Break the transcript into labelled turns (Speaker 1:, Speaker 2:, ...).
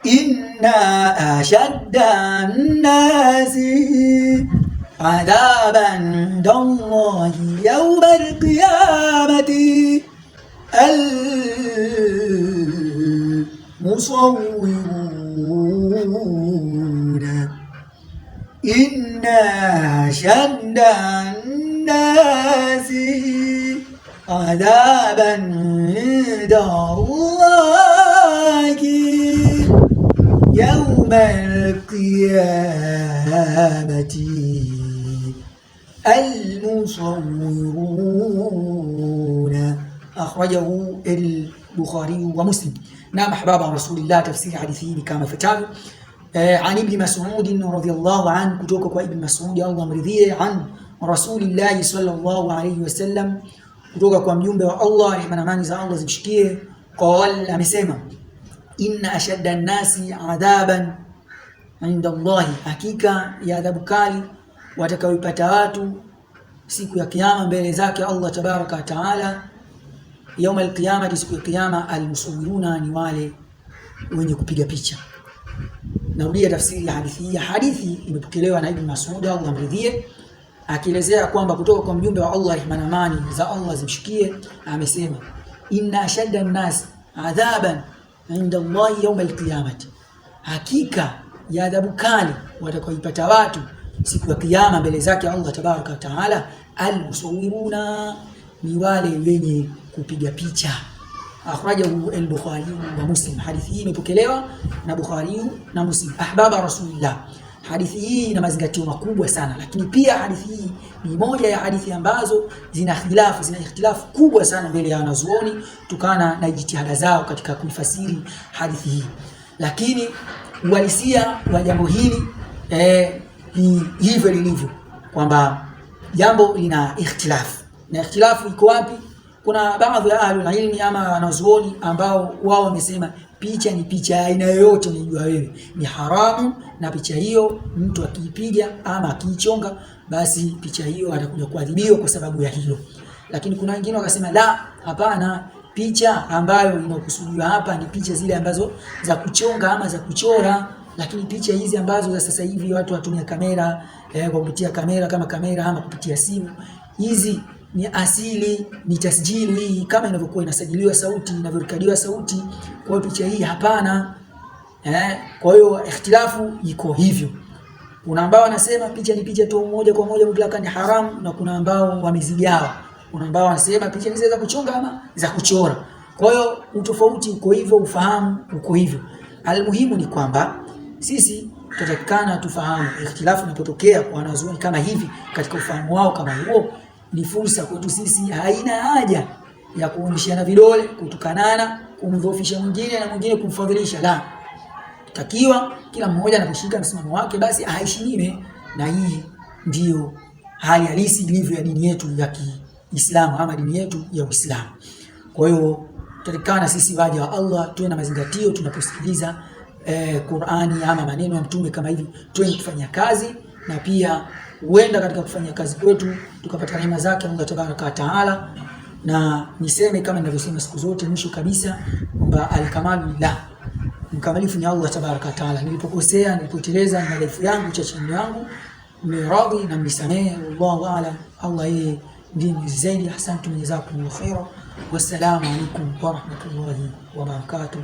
Speaker 1: inna ashadda an-nasi adhaban dallahi yawma al-qiyamati al-musawwiruna. Inna ashadda an-nasi adhaban dallahi yawma al-qiyamati المصورون. أخرجه البخاري ومسلم. نعم أحباب رسول الله، تفسير حديثه كما فتاه عن ابن مسعود رضي الله عنه، kutoka kwa Ibn Mas'ud Allah mridhie, an Rasulillah sallallahu alayhi wasallam, kutoka kwa mjumbe wa Allah, rehema na amani za Allah zimshikie, qala, amesema, inna ashadda an-nasi adhaban inda Allah, hakika ya adhabu kali watakaoipata watu siku ya kiyama mbele zake Allah tabaraka wa taala, yaum al-qiyama, siku ya kiyama, al-musawwiruna, ni wale wenye kupiga picha. Narudia tafsiri ya hadithi hii. Hadithi imepokelewa na Ibn Mas'ud Allah amridhie, akielezea kwamba kutoka kwa mjumbe wa Allah, rehema na amani za Allah zimshikie, amesema, inna ashadda an-nas adhaban inda Allah yawm al-qiyamati, hakika ya adhabu kali watakaoipata watu siku ya kiyama mbele zake Allah tabaraka wa taala, al-musawwiruna, ni wale wenye kupiga picha. Akhrajahu al-Bukhari wa Muslim. Hadithi hii imepokelewa na Bukhari na Muslim. Ahbaba Rasulillah, hadithi hii ina mazingatio makubwa sana, lakini pia hadithi hii ni moja ya hadithi ambazo zina ikhtilafu kubwa sana mbele ya wanazuoni kutokana na jitihada zao katika kuifasiri hadithi hii. Lakini uhalisia wa jambo hili ni hivyo lilivyo, kwamba jambo lina ikhtilafu. Na ikhtilafu iko wapi? Kuna baadhi ya ahlul ilmi ama wanazuoni ambao wao wamesema picha ni picha aina yoyote unajua wewe ni haramu, na picha hiyo mtu akiipiga ama akiichonga, basi picha hiyo atakuja kuadhibiwa kwa sababu ya hilo. Lakini kuna wengine wakasema la, hapana, picha ambayo inakusudiwa hapa ni picha zile ambazo za kuchonga ama za kuchora. Lakini picha hizi ambazo za sasa hivi watu watumia kamera, kwa kupitia kamera kama kamera ama kupitia simu, hizi ni asili, ni tasjili hii kama inavyokuwa inasajiliwa sauti, inavyorekodiwa sauti. Kwa picha hii hapana. Kwa hiyo ikhtilafu iko hivyo. Kuna ambao wanasema picha ni picha tu moja kwa moja mutlaka ni haramu, na kuna ambao wamezigawa. Kuna ambao wanasema picha ni za kuchonga ama za kuchora. Kwa hiyo utofauti uko hivyo, ufahamu uko hivyo. Almuhimu ni kwamba sisi tutatakana tufahamu ikhtilafu inapotokea kwa wanazuoni kama hivi, katika ufahamu wao kama huo, ni fursa kwetu sisi. Haina haja ya kuonyeshana vidole, kutukanana, kumdhoofisha mwingine na mwingine kumfadhilisha. La, takiwa kila mmoja anaposhika msimamo wake basi aheshimiwe, na hii ndiyo hali halisi ilivyo ya dini yetu ya Kiislamu ama dini yetu ya Uislamu. Kwa hiyo tutatakana sisi waja wa Allah tuwe na mazingatio tunaposikiliza Qur'ani ama maneno ya mtume kama hivi, tuwe kufanya kazi, na pia huenda katika kufanya kazi kwetu tukapata rehema zake Allah tabaraka wa taala. Na niseme kama ninavyosema siku zote mwisho kabisa kwamba al-kamalu lillah, mkamilifu ni Allah tabaraka wa taala. Nilipokosea, nilipoteleza na madhaifu yangu, chachini yangu, mniradhi na mnisamehe. Wallahu a'lam. Allah yeye ndiye zaidi. Asante, jazakumullahu khaira. Wassalamu alaykum wa rahmatullahi wa barakatuh.